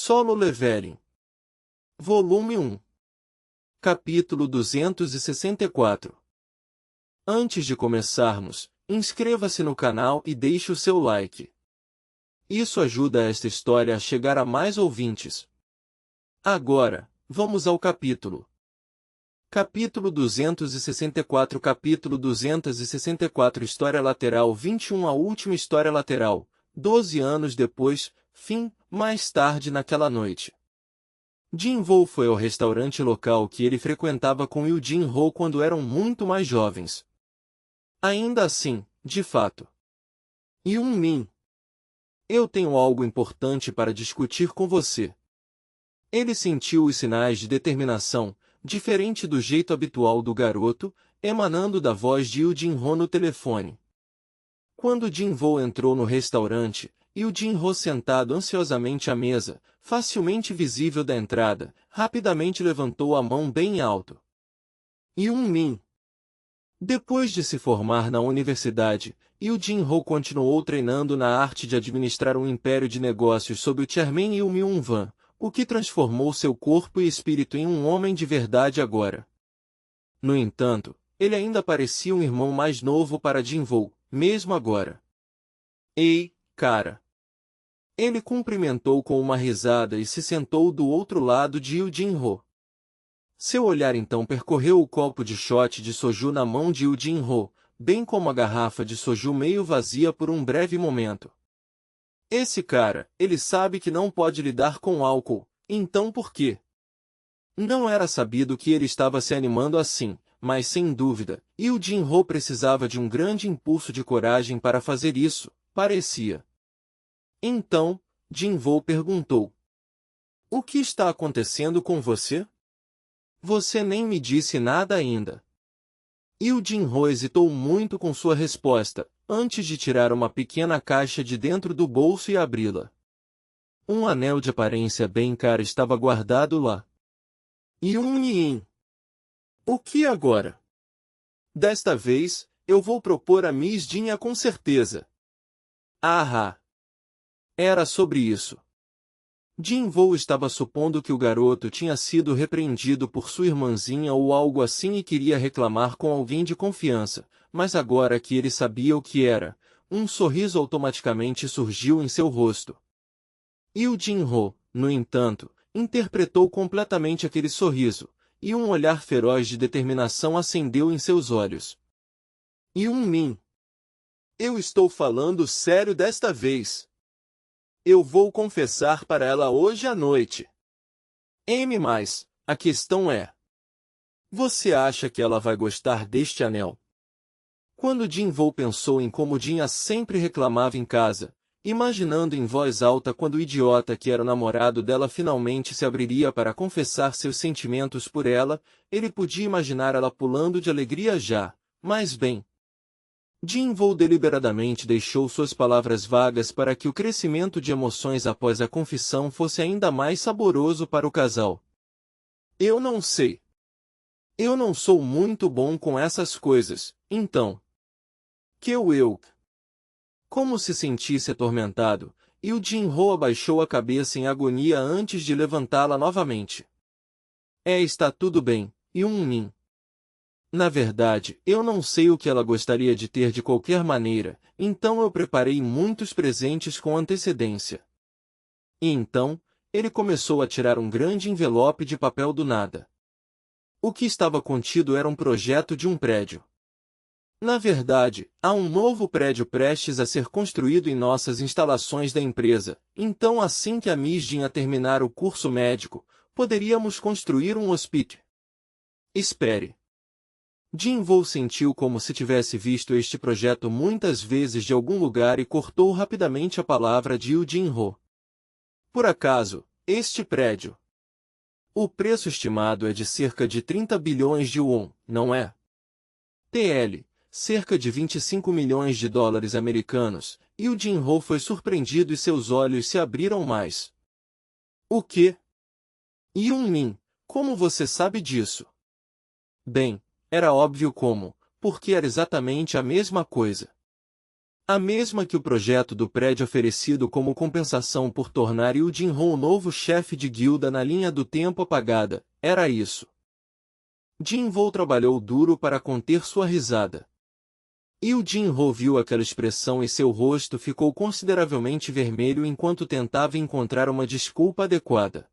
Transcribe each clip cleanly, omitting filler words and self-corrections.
Solo Leveling. Volume 1. Capítulo 264. Antes de começarmos, inscreva-se no canal e deixe o seu like. Isso ajuda esta história a chegar a mais ouvintes. Agora, vamos ao capítulo. Capítulo 264. Capítulo 264. História lateral 21. A última história lateral. 12 anos depois, fim, mais tarde naquela noite. Jin-Woo foi ao restaurante local que ele frequentava com Yu Jin-Ho quando eram muito mais jovens. Ainda assim, de fato. Yun-Min. Eu tenho algo importante para discutir com você. Ele sentiu os sinais de determinação, diferente do jeito habitual do garoto, emanando da voz de Yu Jin-Ho no telefone. Quando Jin-Woo entrou no restaurante, Yu Jin-Ho sentado ansiosamente à mesa, facilmente visível da entrada, rapidamente levantou a mão bem alto. Yun-Min. Depois de se formar na universidade, Yu Jin-Ho continuou treinando na arte de administrar um império de negócios sob o chairman Yu Myung-Wan, o que transformou seu corpo e espírito em um homem de verdade agora. No entanto, ele ainda parecia um irmão mais novo para Jin-Woo, mesmo agora. Ei, cara! Ele cumprimentou com uma risada e se sentou do outro lado de Yu Jin-Ho. Seu olhar então percorreu o copo de shot de soju na mão de Yu Jin-Ho, bem como a garrafa de soju meio vazia por um breve momento. Esse cara, ele sabe que não pode lidar com álcool, então por quê? Não era sabido que ele estava se animando assim, mas sem dúvida, Yu Jin-Ho precisava de um grande impulso de coragem para fazer isso, parecia. Então, Jin-Woo perguntou. O que está acontecendo com você? Você nem me disse nada ainda. Yu Jin-Ho hesitou muito com sua resposta, antes de tirar uma pequena caixa de dentro do bolso e abri-la. Um anel de aparência bem cara estava guardado lá. Yun-Yin. O que agora? Desta vez, eu vou propor a Miss Dinha com certeza. Ah! Era sobre isso. Jin-Woo estava supondo que o garoto tinha sido repreendido por sua irmãzinha ou algo assim e queria reclamar com alguém de confiança, mas agora que ele sabia o que era, um sorriso automaticamente surgiu em seu rosto. Yu Jin-Ho, no entanto, interpretou completamente aquele sorriso, e um olhar feroz de determinação acendeu em seus olhos. Yun-Min. Eu estou falando sério desta vez. Eu vou confessar para ela hoje à noite. Mas, a questão é... Você acha que ela vai gostar deste anel? Quando Jin-Woo pensou em como Dinha sempre reclamava em casa, imaginando em voz alta quando o idiota que era o namorado dela finalmente se abriria para confessar seus sentimentos por ela, ele podia imaginar ela pulando de alegria já, mas bem. Jin-Woo deliberadamente deixou suas palavras vagas para que o crescimento de emoções após a confissão fosse ainda mais saboroso para o casal. Eu não sei. Eu não sou muito bom com essas coisas, então. Como se sentisse atormentado, Yu Jin-Ho abaixou a cabeça em agonia antes de levantá-la novamente. Está tudo bem, Yun-Min. Na verdade, eu não sei o que ela gostaria de ter de qualquer maneira, então eu preparei muitos presentes com antecedência. E então, ele começou a tirar um grande envelope de papel do nada. O que estava contido era um projeto de um prédio. Na verdade, há um novo prédio prestes a ser construído em nossas instalações da empresa, então assim que a Miss Dinha terminar o curso médico, poderíamos construir um hospício. Espere. Jin-Woo sentiu como se tivesse visto este projeto muitas vezes de algum lugar e cortou rapidamente a palavra de Yu Jin-Ho. Por acaso, este prédio? O preço estimado é de cerca de 30 bilhões de won, não é? TL, cerca de 25 milhões de dólares americanos, e Yu Jin-Ho foi surpreendido e seus olhos se abriram mais. O quê? Yun-Min, como você sabe disso? Bem, era óbvio como, porque era exatamente a mesma coisa. A mesma que o projeto do prédio oferecido como compensação por tornar Yu Jin-ho o novo chefe de guilda na linha do tempo apagada, era isso. Jin-ho trabalhou duro para conter sua risada. Yu Jin-ho viu aquela expressão e seu rosto ficou consideravelmente vermelho enquanto tentava encontrar uma desculpa adequada.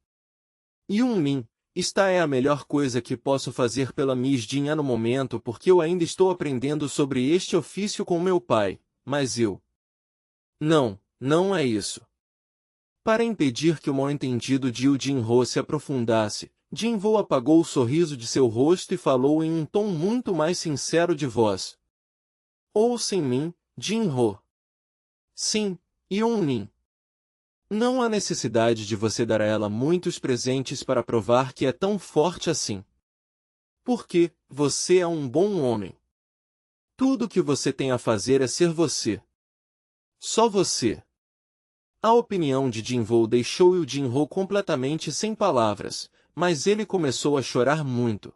Yun-min, esta é a melhor coisa que posso fazer pela Miss Jinha no momento porque eu ainda estou aprendendo sobre este ofício com meu pai, mas eu... Não é isso. Para impedir que o mal-entendido de Yu Jin-ho se aprofundasse, Jin-ho apagou o sorriso de seu rosto e falou em um tom muito mais sincero de voz. Ouça em mim, Jin-ho. Sim, Yun-min. Não há necessidade de você dar a ela muitos presentes para provar que é tão forte assim. Porque você é um bom homem. Tudo o que você tem a fazer é ser você. Só você. A opinião de Jin-ho deixou Yu Jin-ho completamente sem palavras, mas ele começou a chorar muito.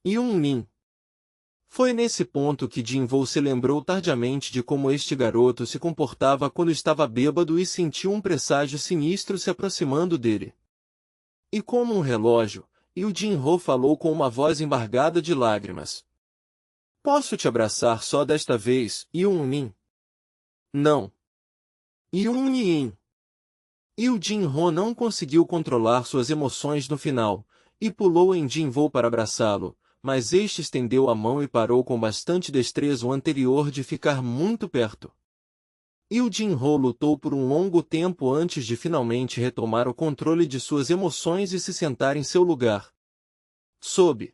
Yun-min. Foi nesse ponto que Jin-ho se lembrou tardiamente de como este garoto se comportava quando estava bêbado e sentiu um presságio sinistro se aproximando dele. E como um relógio, Yu Jin-ho falou com uma voz embargada de lágrimas. Posso te abraçar só desta vez, Yun-min? Não. Yun-min. Yu Jin-ho não conseguiu controlar suas emoções no final, e pulou em Jin-ho para abraçá-lo, mas este estendeu a mão e parou com bastante destreza o anterior de ficar muito perto. Yu Jin-ho lutou por um longo tempo antes de finalmente retomar o controle de suas emoções e se sentar em seu lugar. Sob,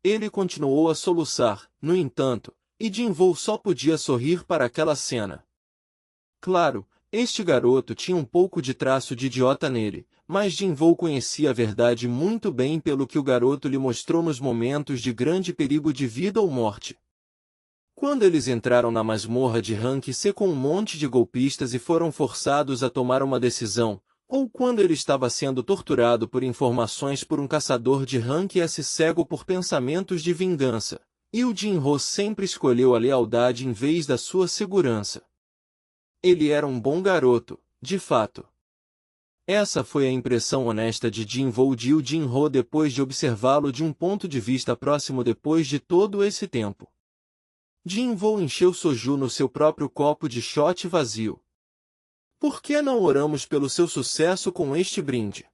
ele continuou a soluçar, no entanto, e Jin-ho só podia sorrir para aquela cena. Claro, este garoto tinha um pouco de traço de idiota nele, mas Jin-ho conhecia a verdade muito bem pelo que o garoto lhe mostrou nos momentos de grande perigo de vida ou morte. Quando eles entraram na masmorra de Rank C com um monte de golpistas e foram forçados a tomar uma decisão, ou quando ele estava sendo torturado por informações por um caçador de Rank S cego por pensamentos de vingança, Yu Jin-ho sempre escolheu a lealdade em vez da sua segurança. Ele era um bom garoto, de fato. Essa foi a impressão honesta de Jin-ho de Yu Jin-ho depois de observá-lo de um ponto de vista próximo depois de todo esse tempo. Jin-ho encheu soju no seu próprio copo de shot vazio. Por que não oramos pelo seu sucesso com este brinde?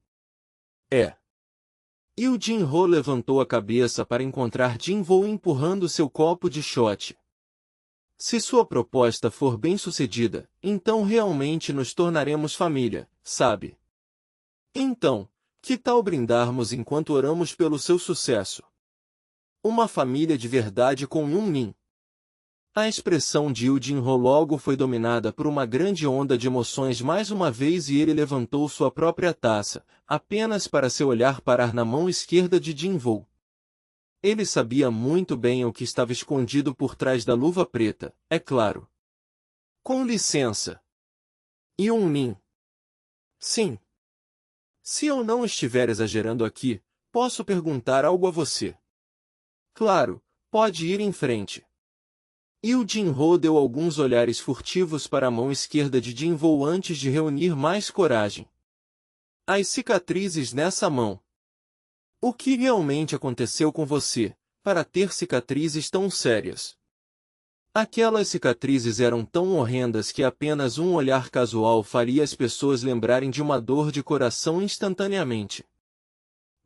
Yu Jin-ho levantou a cabeça para encontrar Jin-ho empurrando seu copo de shot. Se sua proposta for bem-sucedida, então realmente nos tornaremos família, sabe? Então, que tal brindarmos enquanto oramos pelo seu sucesso? Uma família de verdade com Yun-min. A expressão de Yu Jin-ho logo foi dominada por uma grande onda de emoções mais uma vez e ele levantou sua própria taça, apenas para seu olhar parar na mão esquerda de Jin-ho. Ele sabia muito bem o que estava escondido por trás da luva preta, é claro. Com licença. Yun-min. Sim. Se eu não estiver exagerando aqui, posso perguntar algo a você. Claro, pode ir em frente. Yu Jin-ho deu alguns olhares furtivos para a mão esquerda de Jin-ho antes de reunir mais coragem. As cicatrizes nessa mão. O que realmente aconteceu com você, para ter cicatrizes tão sérias? Aquelas cicatrizes eram tão horrendas que apenas um olhar casual faria as pessoas lembrarem de uma dor de coração instantaneamente.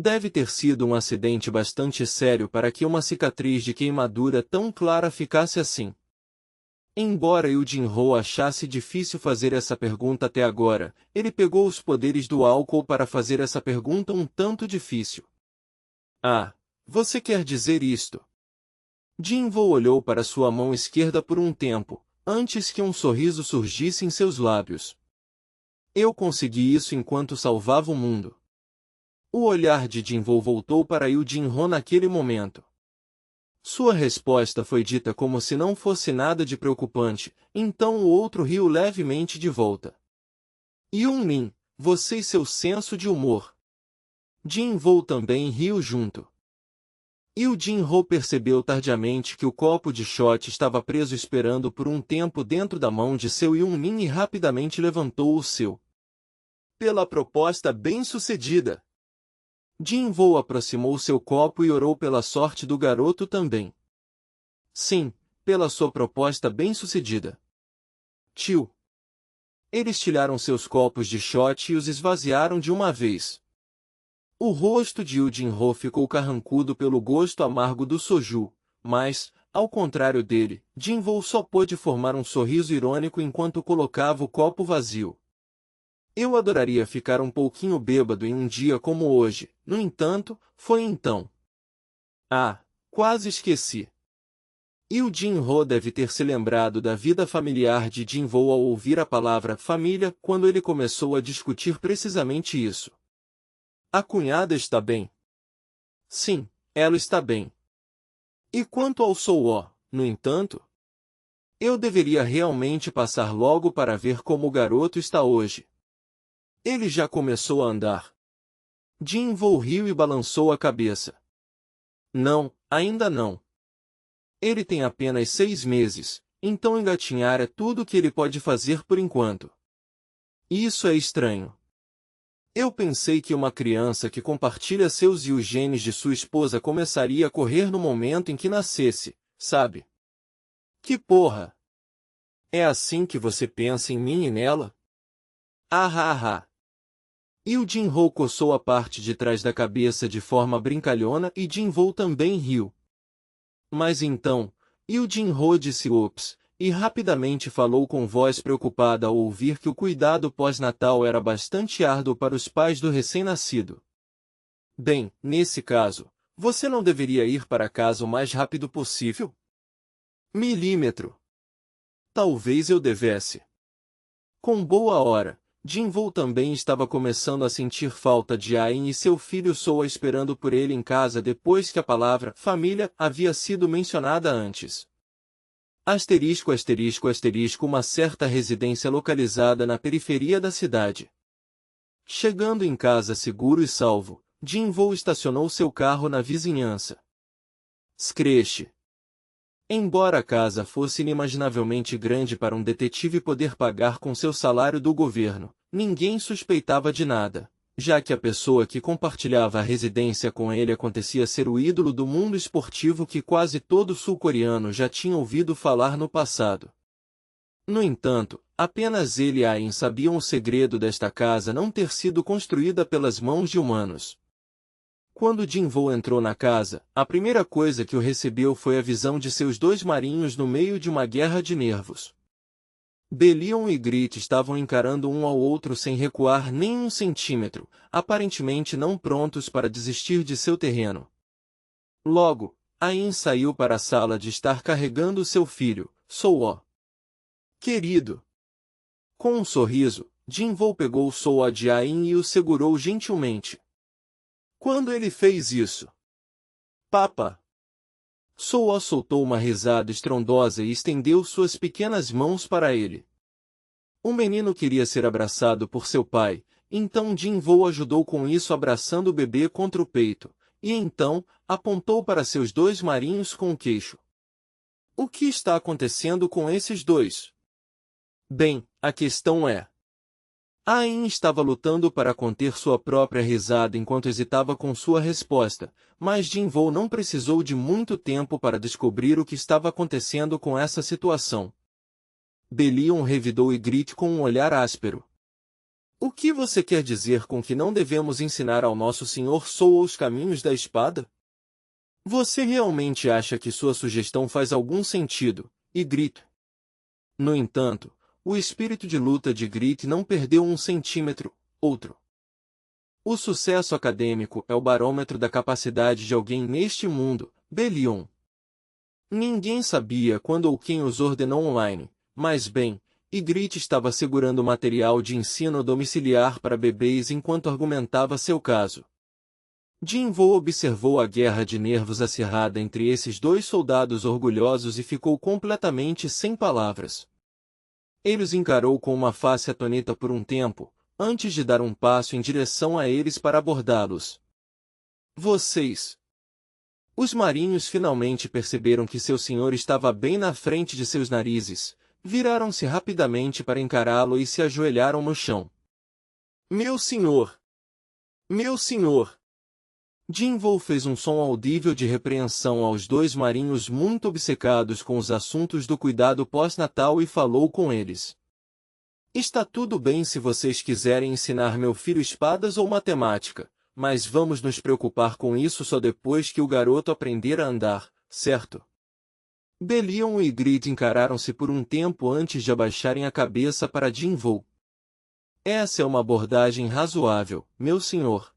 Deve ter sido um acidente bastante sério para que uma cicatriz de queimadura tão clara ficasse assim. Embora Yu Jin-ho achasse difícil fazer essa pergunta até agora, ele pegou os poderes do álcool para fazer essa pergunta um tanto difícil. Ah, você quer dizer isto? Jin-ho olhou para sua mão esquerda por um tempo, antes que um sorriso surgisse em seus lábios. Eu consegui isso enquanto salvava o mundo. O olhar de Jin-ho voltou para Yu Jin-ho naquele momento. Sua resposta foi dita como se não fosse nada de preocupante, então o outro riu levemente de volta. Yun-min, você e seu senso de humor. Jin-ho também riu junto. E o Jin-Ho percebeu tardiamente que o copo de shot estava preso esperando por um tempo dentro da mão de seu Yun-min e rapidamente levantou o seu. Pela proposta bem-sucedida. Jin-Ho aproximou seu copo e orou pela sorte do garoto também. Sim, pela sua proposta bem-sucedida. Tio. Eles tiraram seus copos de shot e os esvaziaram de uma vez. O rosto de Jin-Ho ficou carrancudo pelo gosto amargo do soju, mas, ao contrário dele, Jin-Ho só pôde formar um sorriso irônico enquanto colocava o copo vazio. Eu adoraria ficar um pouquinho bêbado em um dia como hoje, no entanto, foi então. Ah, quase esqueci. E o Jin-Ho deve ter se lembrado da vida familiar de Jin-Ho ao ouvir a palavra família quando ele começou a discutir precisamente isso. A cunhada está bem? Sim, ela está bem. E quanto ao Soo, no entanto? Eu deveria realmente passar logo para ver como o garoto está hoje. Ele já começou a andar. Jin-Ho riu e balançou a cabeça. Não, ainda não. Ele tem apenas 6 meses, então engatinhar é tudo o que ele pode fazer por enquanto. Isso é estranho. Eu pensei que uma criança que compartilha seus e os genes de sua esposa começaria a correr no momento em que nascesse, sabe? Que porra! É assim que você pensa em mim e nela? Ah, ah, ah. E o Jin-Ho coçou a parte de trás da cabeça de forma brincalhona e Jin-Ho também riu. Mas então, e o Jin-Ho disse ops, e rapidamente falou com voz preocupada ao ouvir que o cuidado pós-natal era bastante árduo para os pais do recém-nascido. Bem, nesse caso, você não deveria ir para casa o mais rápido possível? Milímetro. Talvez eu devesse. Com boa hora, Jin-Ho também estava começando a sentir falta de Ain e seu filho Soa esperando por ele em casa depois que a palavra família havia sido mencionada antes. Asterisco asterisco asterisco uma certa residência localizada na periferia da cidade. Chegando em casa seguro e salvo, Jin-Ho estacionou seu carro na vizinhança. Screech. Embora a casa fosse inimaginavelmente grande para um detetive poder pagar com seu salário do governo, ninguém suspeitava de nada, já que a pessoa que compartilhava a residência com ele acontecia ser o ídolo do mundo esportivo que quase todo sul-coreano já tinha ouvido falar no passado. No entanto, apenas ele e Ain sabiam o segredo desta casa não ter sido construída pelas mãos de humanos. Quando Jin-Ho entrou na casa, a primeira coisa que o recebeu foi a visão de seus 2 marinhos no meio de uma guerra de nervos. Belion e Grit estavam encarando um ao outro sem recuar nem um centímetro, aparentemente não prontos para desistir de seu terreno. Logo, Ain saiu para a sala de estar carregando seu filho, Soo. Querido. Com um sorriso, Jin-Ho pegou Soo de Ain e o segurou gentilmente. Quando ele fez isso? Papa! Soo soltou uma risada estrondosa e estendeu suas pequenas mãos para ele. O menino queria ser abraçado por seu pai, então Jin-Ho ajudou com isso abraçando o bebê contra o peito, e então, apontou para seus 2 marinhos com o queixo. O que está acontecendo com esses 2? Bem, a questão é... Ain estava lutando para conter sua própria risada enquanto hesitava com sua resposta, mas Jin-Ho não precisou de muito tempo para descobrir o que estava acontecendo com essa situação. Belion revidou e Grit com um olhar áspero. O que você quer dizer com que não devemos ensinar ao nosso Senhor Soo os caminhos da espada? Você realmente acha que sua sugestão faz algum sentido, e Grit? No entanto, o espírito de luta de Grit não perdeu um centímetro, outro. O sucesso acadêmico é o barômetro da capacidade de alguém neste mundo, Belion. Ninguém sabia quando ou quem os ordenou online, mas bem, Grit estava segurando material de ensino domiciliar para bebês enquanto argumentava seu caso. Jin-Ho observou a guerra de nervos acirrada entre esses 2 soldados orgulhosos e ficou completamente sem palavras. Ele os encarou com uma face atônita por um tempo, antes de dar um passo em direção a eles para abordá-los. Vocês! Os marinhos finalmente perceberam que seu senhor estava bem na frente de seus narizes, viraram-se rapidamente para encará-lo e se ajoelharam no chão. Meu senhor! Meu senhor! Jim-Vo fez um som audível de repreensão aos dois marinhos muito obcecados com os assuntos do cuidado pós-natal e falou com eles. Está tudo bem se vocês quiserem ensinar meu filho espadas ou matemática, mas vamos nos preocupar com isso só depois que o garoto aprender a andar, certo? Belial e Grid encararam-se por um tempo antes de abaixarem a cabeça para Jim-Vo. Essa é uma abordagem razoável, meu senhor.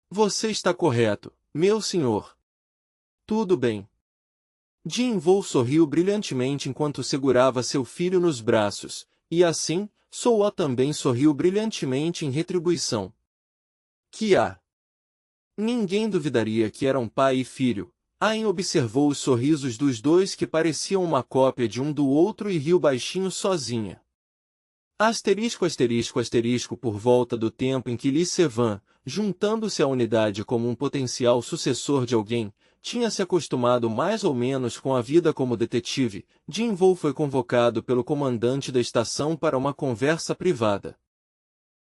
Você está correto, meu senhor. Tudo bem. Jim-Vo sorriu brilhantemente enquanto segurava seu filho nos braços, e assim, Soa também sorriu brilhantemente em retribuição. Que há? Ninguém duvidaria que eram pai e filho. Ain observou os sorrisos dos dois que pareciam uma cópia de um do outro e riu baixinho sozinha. Asterisco asterisco asterisco por volta do tempo em que Li Sevan, juntando-se à unidade como um potencial sucessor de alguém, tinha se acostumado mais ou menos com a vida como detetive, Jim-Vo foi convocado pelo comandante da estação para uma conversa privada.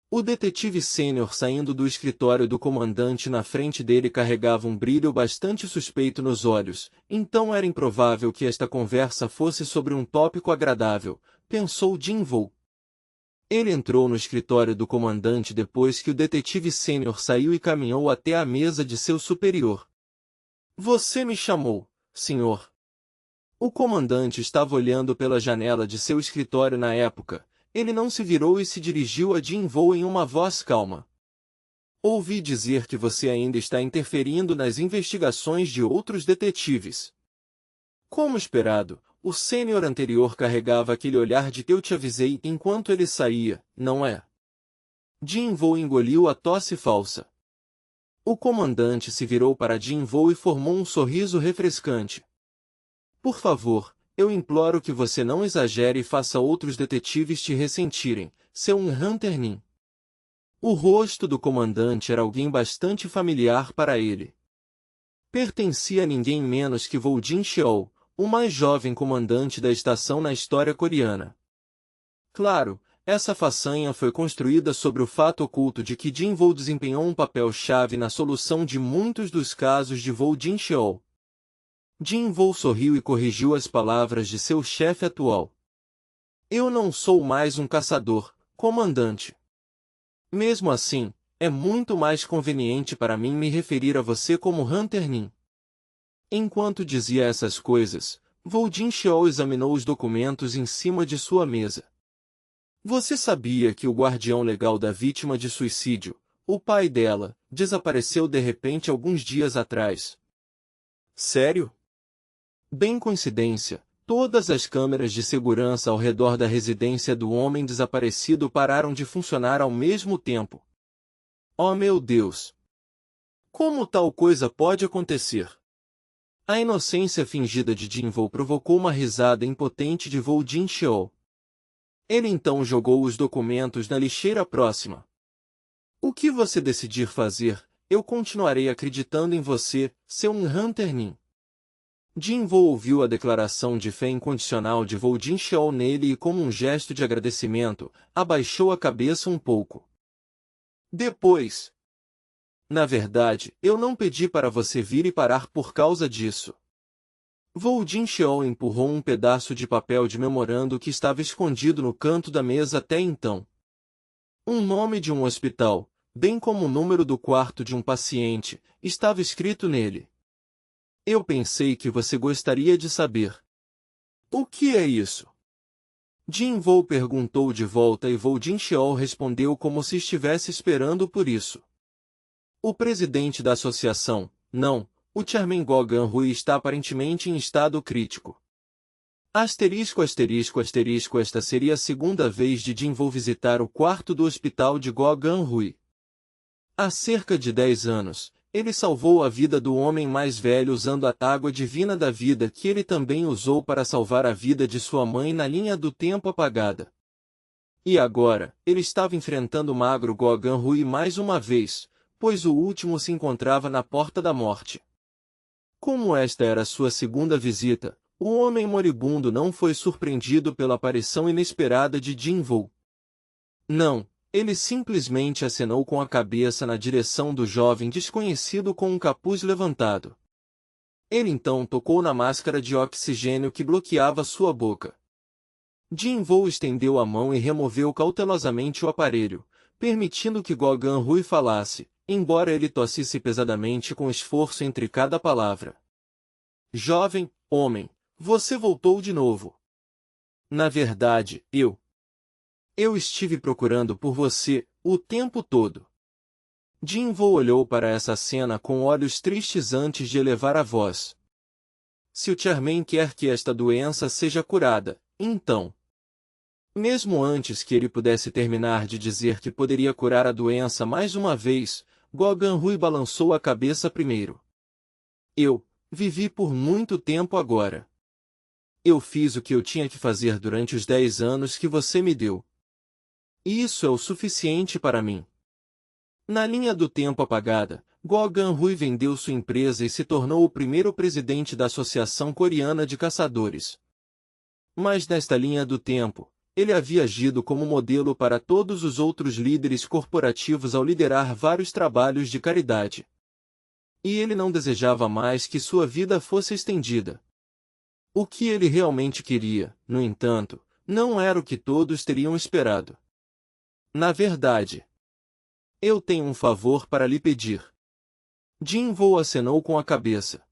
O detetive sênior saindo do escritório do comandante na frente dele carregava um brilho bastante suspeito nos olhos, então era improvável que esta conversa fosse sobre um tópico agradável, pensou Jim-Vo. Ele entrou no escritório do comandante depois que o detetive sênior saiu e caminhou até a mesa de seu superior. Você me chamou, senhor. O comandante estava olhando pela janela de seu escritório na época. Ele não se virou e se dirigiu a Jim-Vo em uma voz calma. Ouvi dizer que você ainda está interferindo nas investigações de outros detetives. Como esperado, o sênior anterior carregava aquele olhar de eu te avisei enquanto ele saía, não é? Jim-Vo engoliu a tosse falsa. O comandante se virou para Jim-Vo e formou um sorriso refrescante. Por favor, eu imploro que você não exagere e faça outros detetives te ressentirem, seu Hunter Nin. O rosto do comandante era alguém bastante familiar para ele. Pertencia a ninguém menos que Vo Jin-Cheol, o mais jovem comandante da estação na história coreana. Claro, essa façanha foi construída sobre o fato oculto de que Jim-Vo desempenhou um papel-chave na solução de muitos dos casos de Vo Jin-Cheol. Jim-Vo sorriu e corrigiu as palavras de seu chefe atual. Eu não sou mais um caçador, comandante. Mesmo assim, é muito mais conveniente para mim me referir a você como Hunter Nin. Enquanto dizia essas coisas, Vo Jin-Cheol examinou os documentos em cima de sua mesa. Você sabia que o guardião legal da vítima de suicídio, o pai dela, desapareceu de repente alguns dias atrás? Sério? Bem coincidência, todas as câmeras de segurança ao redor da residência do homem desaparecido pararam de funcionar ao mesmo tempo. Oh meu Deus! Como tal coisa pode acontecer? A inocência fingida de Jim-Vo provocou uma risada impotente de Vo Jin-Cheol. Ele então jogou os documentos na lixeira próxima. O que você decidir fazer, eu continuarei acreditando em você, seu Hunter Nin. Jim-Vo ouviu a declaração de fé incondicional de Vo Jin-Cheol nele e, como um gesto de agradecimento, abaixou a cabeça um pouco. Depois. Na verdade, eu não pedi para você vir e parar por causa disso. Vo Jin-Cheol empurrou um pedaço de papel de memorando que estava escondido no canto da mesa até então. Um nome de um hospital, bem como o número do quarto de um paciente, estava escrito nele. Eu pensei que você gostaria de saber. O que é isso? Jim-Vo perguntou de volta e Vo Jin-Cheol respondeu como se estivesse esperando por isso. O presidente da associação, não, o Chairman Go Gan-Hui está aparentemente em estado crítico. Asterisco asterisco asterisco esta seria a segunda vez de Jim-Vo visitar o quarto do hospital de Go Gan-Hui. Há cerca de 10 anos, ele salvou a vida do homem mais velho usando a água divina da vida que ele também usou para salvar a vida de sua mãe na linha do tempo apagada. E agora, ele estava enfrentando o magro Go Gan-Hui mais uma vez, pois o último se encontrava na porta da morte. Como esta era sua segunda visita, o homem moribundo não foi surpreendido pela aparição inesperada de Jinvoo. Não, ele simplesmente acenou com a cabeça na direção do jovem desconhecido com um capuz levantado. Ele então tocou na máscara de oxigênio que bloqueava sua boca. Jinvoo estendeu a mão e removeu cautelosamente o aparelho, permitindo que Go Gan-hui falasse, embora ele tossisse pesadamente com esforço entre cada palavra. Jovem, homem, você voltou de novo. Na verdade, Eu estive procurando por você, o tempo todo. Jinvoo olhou para essa cena com olhos tristes antes de elevar a voz. Se o Charmaine quer que esta doença seja curada, então... Mesmo antes que ele pudesse terminar de dizer que poderia curar a doença mais uma vez, Go Gan-hui balançou a cabeça primeiro. Eu vivi por muito tempo agora. Eu fiz o que eu tinha que fazer durante os 10 anos que você me deu. E isso é o suficiente para mim. Na linha do tempo apagada, Go Gan-hui vendeu sua empresa e se tornou o primeiro presidente da Associação Coreana de Caçadores. Mas nesta linha do tempo, ele havia agido como modelo para todos os outros líderes corporativos ao liderar vários trabalhos de caridade. E ele não desejava mais que sua vida fosse estendida. O que ele realmente queria, no entanto, não era o que todos teriam esperado. Na verdade, eu tenho um favor para lhe pedir. Jinvoo acenou com a cabeça.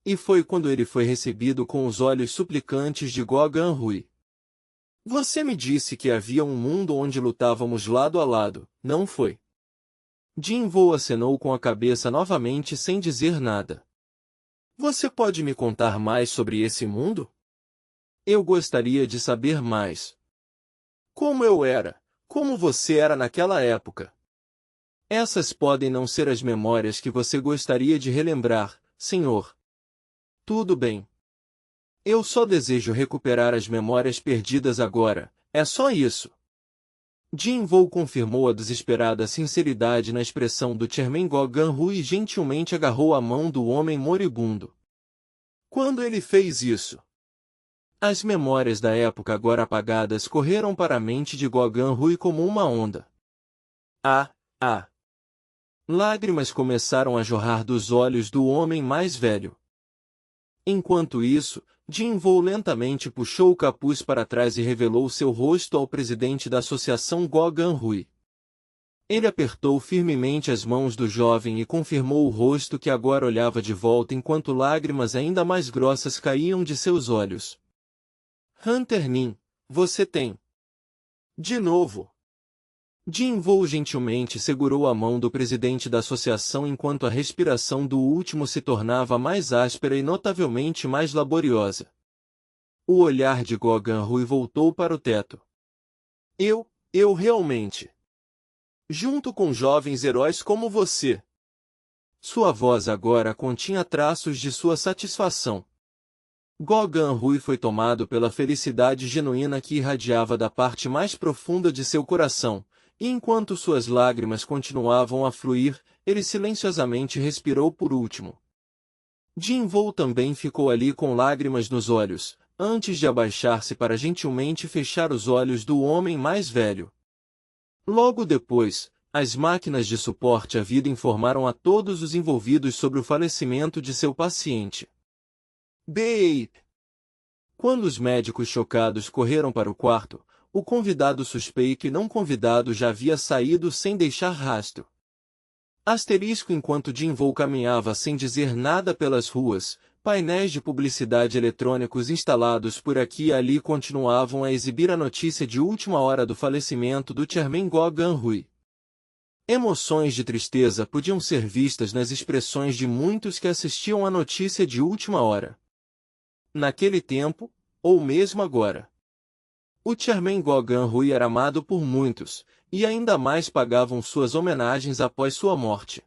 E foi quando ele foi recebido com os olhos suplicantes de Go Gan-hui. Você me disse que havia um mundo onde lutávamos lado a lado, não foi? Jinvoo acenou com a cabeça novamente sem dizer nada. Você pode me contar mais sobre esse mundo? Eu gostaria de saber mais. Como eu era? Como você era naquela época? Essas podem não ser as memórias que você gostaria de relembrar, senhor. Tudo bem. Eu só desejo recuperar as memórias perdidas agora, é só isso. Jinvoo confirmou a desesperada sinceridade na expressão do Chairman Go Gan-hui e gentilmente agarrou a mão do homem moribundo. Quando ele fez isso, as memórias da época agora apagadas correram para a mente de Go Gan-hui como uma onda. Lágrimas começaram a jorrar dos olhos do homem mais velho. Enquanto isso, Jinvoo lentamente puxou o capuz para trás e revelou seu rosto ao presidente da associação Go Gan-hui. Ele apertou firmemente as mãos do jovem e confirmou o rosto que agora olhava de volta enquanto lágrimas ainda mais grossas caíam de seus olhos. Hunter Nin, você tem. De novo. Jinvoo gentilmente segurou a mão do presidente da associação enquanto a respiração do último se tornava mais áspera e notavelmente mais laboriosa. O olhar de Go Gan-hui voltou para o teto. Eu realmente. Junto com jovens heróis como você. Sua voz agora continha traços de sua satisfação. Go Gan-hui foi tomado pela felicidade genuína que irradiava da parte mais profunda de seu coração, e enquanto suas lágrimas continuavam a fluir, ele silenciosamente respirou por último. Jinvoo também ficou ali com lágrimas nos olhos, antes de abaixar-se para gentilmente fechar os olhos do homem mais velho. Logo depois, as máquinas de suporte à vida informaram a todos os envolvidos sobre o falecimento de seu paciente. Beep! Quando os médicos chocados correram para o quarto, o convidado suspeito e não convidado já havia saído sem deixar rastro. Enquanto Jinvoo caminhava sem dizer nada pelas ruas, painéis de publicidade eletrônicos instalados por aqui e ali continuavam a exibir a notícia de última hora do falecimento do Chairman Go Gan-hui. Emoções de tristeza podiam ser vistas nas expressões de muitos que assistiam à notícia de última hora. Naquele tempo, ou mesmo agora. O Chairman Go Gan-hui era amado por muitos, e ainda mais pagavam suas homenagens após sua morte.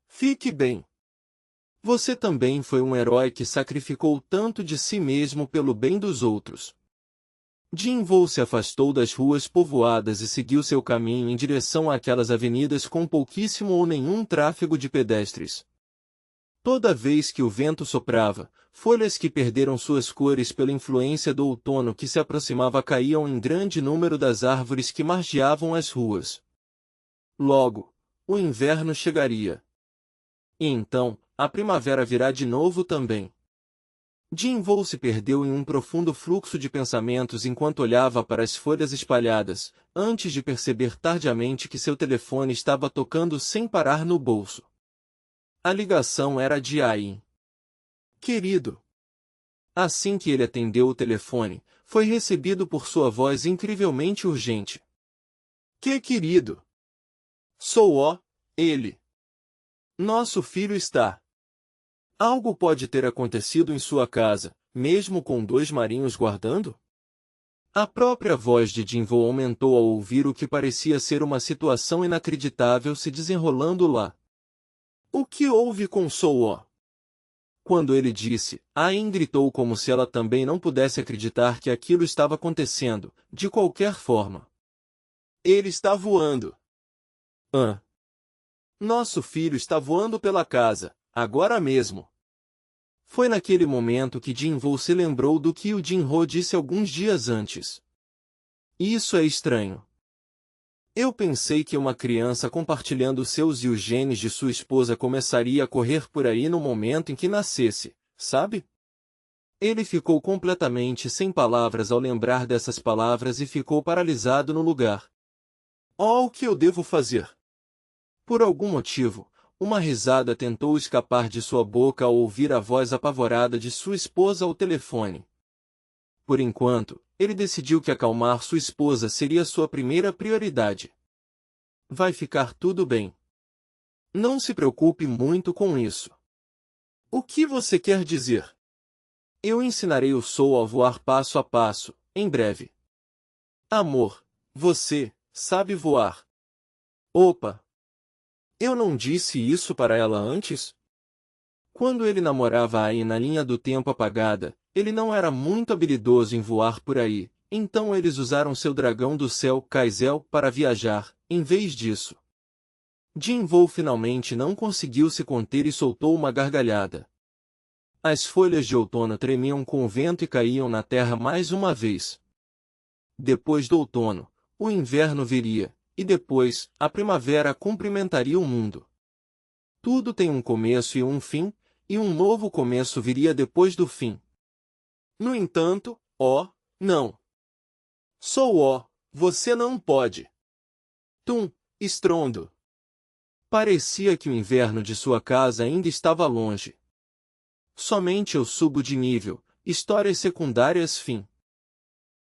Fique bem. Você também foi um herói que sacrificou tanto de si mesmo pelo bem dos outros. Jinvoo se afastou das ruas povoadas e seguiu seu caminho em direção àquelas avenidas com pouquíssimo ou nenhum tráfego de pedestres. Toda vez que o vento soprava, folhas que perderam suas cores pela influência do outono que se aproximava caíam em grande número das árvores que margeavam as ruas. Logo, o inverno chegaria. E então, a primavera virá de novo também. Jim-Vo se perdeu em um profundo fluxo de pensamentos enquanto olhava para as folhas espalhadas, antes de perceber tardiamente que seu telefone estava tocando sem parar no bolso. A ligação era de Ain. Querido. Assim que ele atendeu o telefone, foi recebido por sua voz incrivelmente urgente. Que querido? Sou ele. Nosso filho está. Algo pode ter acontecido em sua casa, mesmo com 2 marinhos guardando? A própria voz de Jim-Vo aumentou ao ouvir o que parecia ser uma situação inacreditável se desenrolando lá. O que houve com Sou? Quando ele disse, Ain gritou como se ela também não pudesse acreditar que aquilo estava acontecendo, de qualquer forma. Ele está voando. Nosso filho está voando pela casa, agora mesmo. Foi naquele momento que Jim-Vo se lembrou do que o Jin-Ho disse alguns dias antes. Isso é estranho. Eu pensei que uma criança compartilhando seus e os genes de sua esposa começaria a correr por aí no momento em que nascesse, sabe? Ele ficou completamente sem palavras ao lembrar dessas palavras e ficou paralisado no lugar. Oh, o que eu devo fazer? Por algum motivo, uma risada tentou escapar de sua boca ao ouvir a voz apavorada de sua esposa ao telefone. Por enquanto, ele decidiu que acalmar sua esposa seria sua primeira prioridade. Vai ficar tudo bem. Não se preocupe muito com isso. O que você quer dizer? Eu ensinarei o Sou a voar passo a passo, em breve. Amor, você sabe voar. Opa! Eu não disse isso para ela antes? Quando ele namorava Ain na linha do tempo apagada, ele não era muito habilidoso em voar por aí, então eles usaram seu dragão do céu, Kaizel, para viajar, em vez disso. Jim-Vo finalmente não conseguiu se conter e soltou uma gargalhada. As folhas de outono tremiam com o vento e caíam na terra mais uma vez. Depois do outono, o inverno viria. E depois, a primavera cumprimentaria o mundo. Tudo tem um começo e um fim, e um novo começo viria depois do fim. No entanto, não. Sou você não pode. Tum, estrondo. Parecia que o inverno de sua casa ainda estava longe. Somente eu subo de nível, histórias secundárias fim.